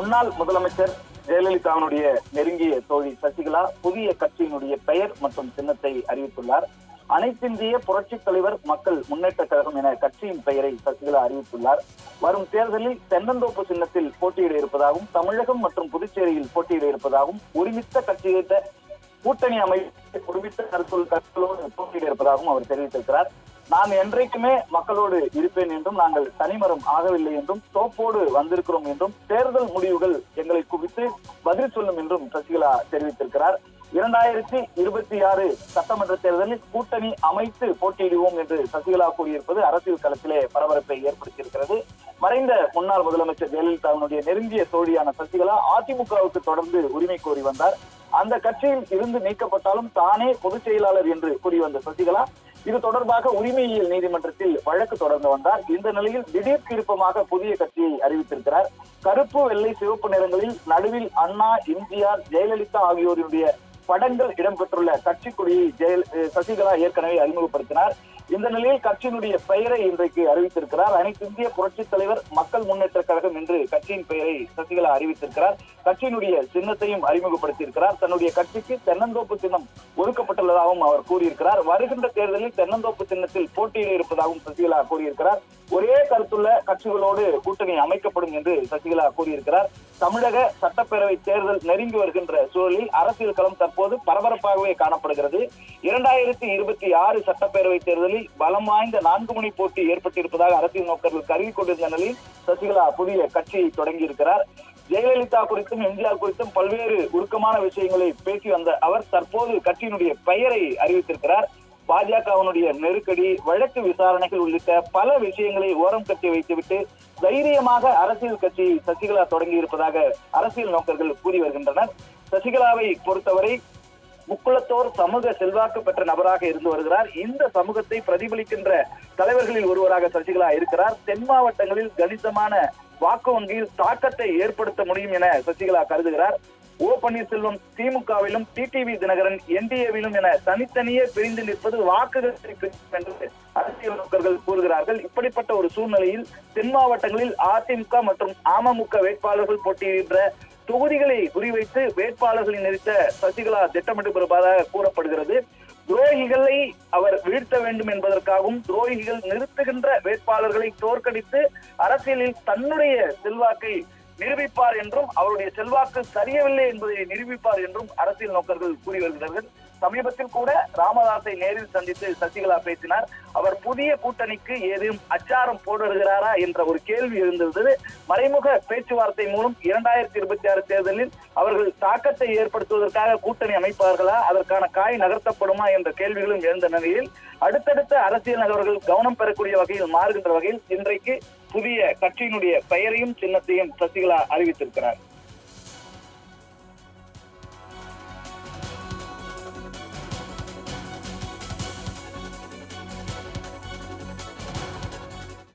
முன்னாள் முதலமைச்சர் ஜெயலலிதாவினுடைய நெருங்கிய தோழி சசிகலா புதிய கட்சியினுடைய பெயர் மற்றும் சின்னத்தை அறிவித்துள்ளார். அனைத்திந்திய புரட்சித் தலைவர் மக்கள் முன்னேற்ற கழகம் என கட்சியின் பெயரை சசிகலா அறிவித்துள்ளார். வரும் தேர்தலில் தென்னந்தோப்பு சின்னத்தில் போட்டியிட இருப்பதாகவும், தமிழகம் மற்றும் புதுச்சேரியில் போட்டியிட இருப்பதாகவும், ஒருமித்த கட்சியிட்ட கூட்டணி அமைப்பு ஒருமித்த கருத்தோடு போட்டியிட இருப்பதாகவும் அவர் தெரிவித்திருக்கிறார். நான் என்றைக்குமே மக்களோடு இருப்பேன் என்றும், நாங்கள் தனிமரம் ஆகவில்லை என்றும், தோப்போடு வந்திருக்கிறோம் என்றும், தேர்தல் முடிவுகள் எங்களை குவித்து பதில் சொல்லும் என்றும் சசிகலா தெரிவித்திருக்கிறார். 2026 சட்டமன்ற தேர்தலில் கூட்டணி அமைத்து போட்டியிடுவோம் என்று சசிகலா கூறியிருப்பது அரசியல் களத்திலே பரபரப்பை ஏற்படுத்தியிருக்கிறது. மறைந்த முன்னாள் முதலமைச்சர் ஜெயலலிதாவினுடைய நெருங்கிய தோழியான சசிகலா அதிமுகவுக்கு தொடர்ந்து உரிமை கோரி வந்தார். அந்த கட்சியில் இருந்து நீக்கப்பட்டாலும் தானே பொதுச் செயலாளர் என்று கூறி வந்த சசிகலா இது தொடர்பாக உரிமையியல் நீதிமன்றத்தில் வழக்கு தொடர்ந்து வந்தார். இந்த நிலையில் திடீர் திருப்பமாக புதிய கட்சியை அறிவித்திருக்கிறார். கருப்பு, வெள்ளை, சிவப்பு நிறங்களில் நடுவில் அண்ணா, எம்ஜிஆர், ஜெயலலிதா ஆகியோருடைய படங்கள் இடம்பெற்றுள்ள கட்சி கொடியை சசிகலா ஏற்கனவே அறிமுகப்படுத்தினார். இந்த நிலையில் கட்சியினுடைய பெயரை இன்றைக்கு அறிவித்திருக்கிறார். அனைத்து இந்திய புரட்சித் தலைவர் மக்கள் முன்னேற்ற கழகம் என்று கட்சியின் பெயரை சசிகலா அறிவித்திருக்கிறார். கட்சியினுடைய சின்னத்தையும் அறிமுகப்படுத்தியிருக்கிறார். தன்னுடைய கட்சிக்கு தென்னந்தோப்பு சின்னம் ஒதுக்கப்பட்டுள்ளதாகவும் அவர் கூறியிருக்கிறார். வருகின்ற தேர்தலில் தென்னந்தோப்பு சின்னத்தில் போட்டியிட இருப்பதாகவும் சசிகலா கூறியிருக்கிறார். ஒரே கருத்துள்ள கட்சிகளோடு கூட்டணி அமைக்கப்படும் என்று சசிகலா கூறியிருக்கிறார். தமிழக சட்டப்பேரவை தேர்தல் நெருங்கி வருகின்ற சூழலில் அரசியல் களம் தற்போது பரபரப்பாகவே காணப்படுகிறது. 2026 சட்டப்பேரவை தேர்தலில் பலம் வாய்ந்த 4 முனை போட்டி ஏற்பட்டிருப்பதாக அரசியல் நோக்கர்கள் கருதி கொண்டிருந்த நிலையில் சசிகலா புதிய கட்சியை தொடங்கியிருக்கிறார். ஜெயலலிதா குறித்தும் எம்ஜிஆர் குறித்தும் பல்வேறு உருக்கமான விஷயங்களை பேசி வந்த அவர் தற்போது கட்சியினுடைய பெயரை அறிவித்திருக்கிறார். பாஜகவினுடைய நெருக்கடி, வழக்கு விசாரணைகள் உள்ளிட்ட பல விஷயங்களை ஓரம் கட்டி வைத்துவிட்டு தைரியமாக அரசியல் கட்சியை சசிகலா தொடங்கி இருப்பதாக அரசியல் நோக்கர்கள் கூறி வருகின்றனர். சசிகலாவை பொறுத்தவரை முக்குளத்தோர் சமூக செல்வாக்கு பெற்ற நபராக இருந்து வருகிறார். இந்த சமூகத்தை பிரதிபலிக்கின்ற தலைவர்களில் ஒருவராக சசிகலா இருக்கிறார். தென் மாவட்டங்களில் கணிசமான வாக்கு வங்கியில் தாக்கத்தை ஏற்படுத்த முடியும் என சசிகலா கருதுகிறார். ஓ பன்னீர்செல்வம் திமுகவிலும், டிடிவி தினகரன் என்டிஏவிலும் என தனித்தனியே பிரிந்து நிற்பது வாக்குகளை பிரிக்கும் என்று அரசியல் நோக்கர்கள் கூறுகிறார்கள். இப்படிப்பட்ட ஒரு சூழ்நிலையில் தென் மாவட்டங்களில் அதிமுக மற்றும் அமமுக வேட்பாளர்கள் போட்டியிடுகின்ற தொகுதிகளை குறிவைத்து வேட்பாளர்களை நிறுத்த சசிகலா திட்டமிட்டிருப்பதாக கூறப்படுகிறது. துரோகிகளை அவர் வீழ்த்த வேண்டும் என்பதற்காகவும், துரோகிகள் நிறுத்துகின்ற வேட்பாளர்களை தோற்கடித்து அரசியலில் தன்னுடைய செல்வாக்கை நிரூபிப்பார் என்றும், அவருடைய செல்வாக்கு சரியவில்லை என்பதை நிரூபிப்பார் என்றும் அரசியல் நோக்கர்கள் கூறி வருகிறார்கள். சமீபத்தில் கூட ராமதாஸை நேரில் சந்தித்து சசிகலா பேசினார். அவர் புதிய கூட்டணிக்கு ஏதும் அச்சாரம் போடுகிறாரா என்ற ஒரு கேள்வி எழுந்திருந்தது. மறைமுக பேச்சுவார்த்தை மூலம் 2026 தேர்தலில் அவர்கள் தாக்கத்தை ஏற்படுத்துவதற்காக கூட்டணி அமைப்பார்களா, அதற்கான காய் நகர்த்தப்படுமா என்ற கேள்விகளும் எழுந்த நிலையில் அடுத்தடுத்த அரசியல் நகர்வுகள் கவனம் பெறக்கூடிய வகையில் மாறுகின்ற வகையில் இன்றைக்கு புதிய கட்சியினுடைய பெயரையும் சின்னத்தையும் சசிகலா அறிவித்திருக்கிறார்.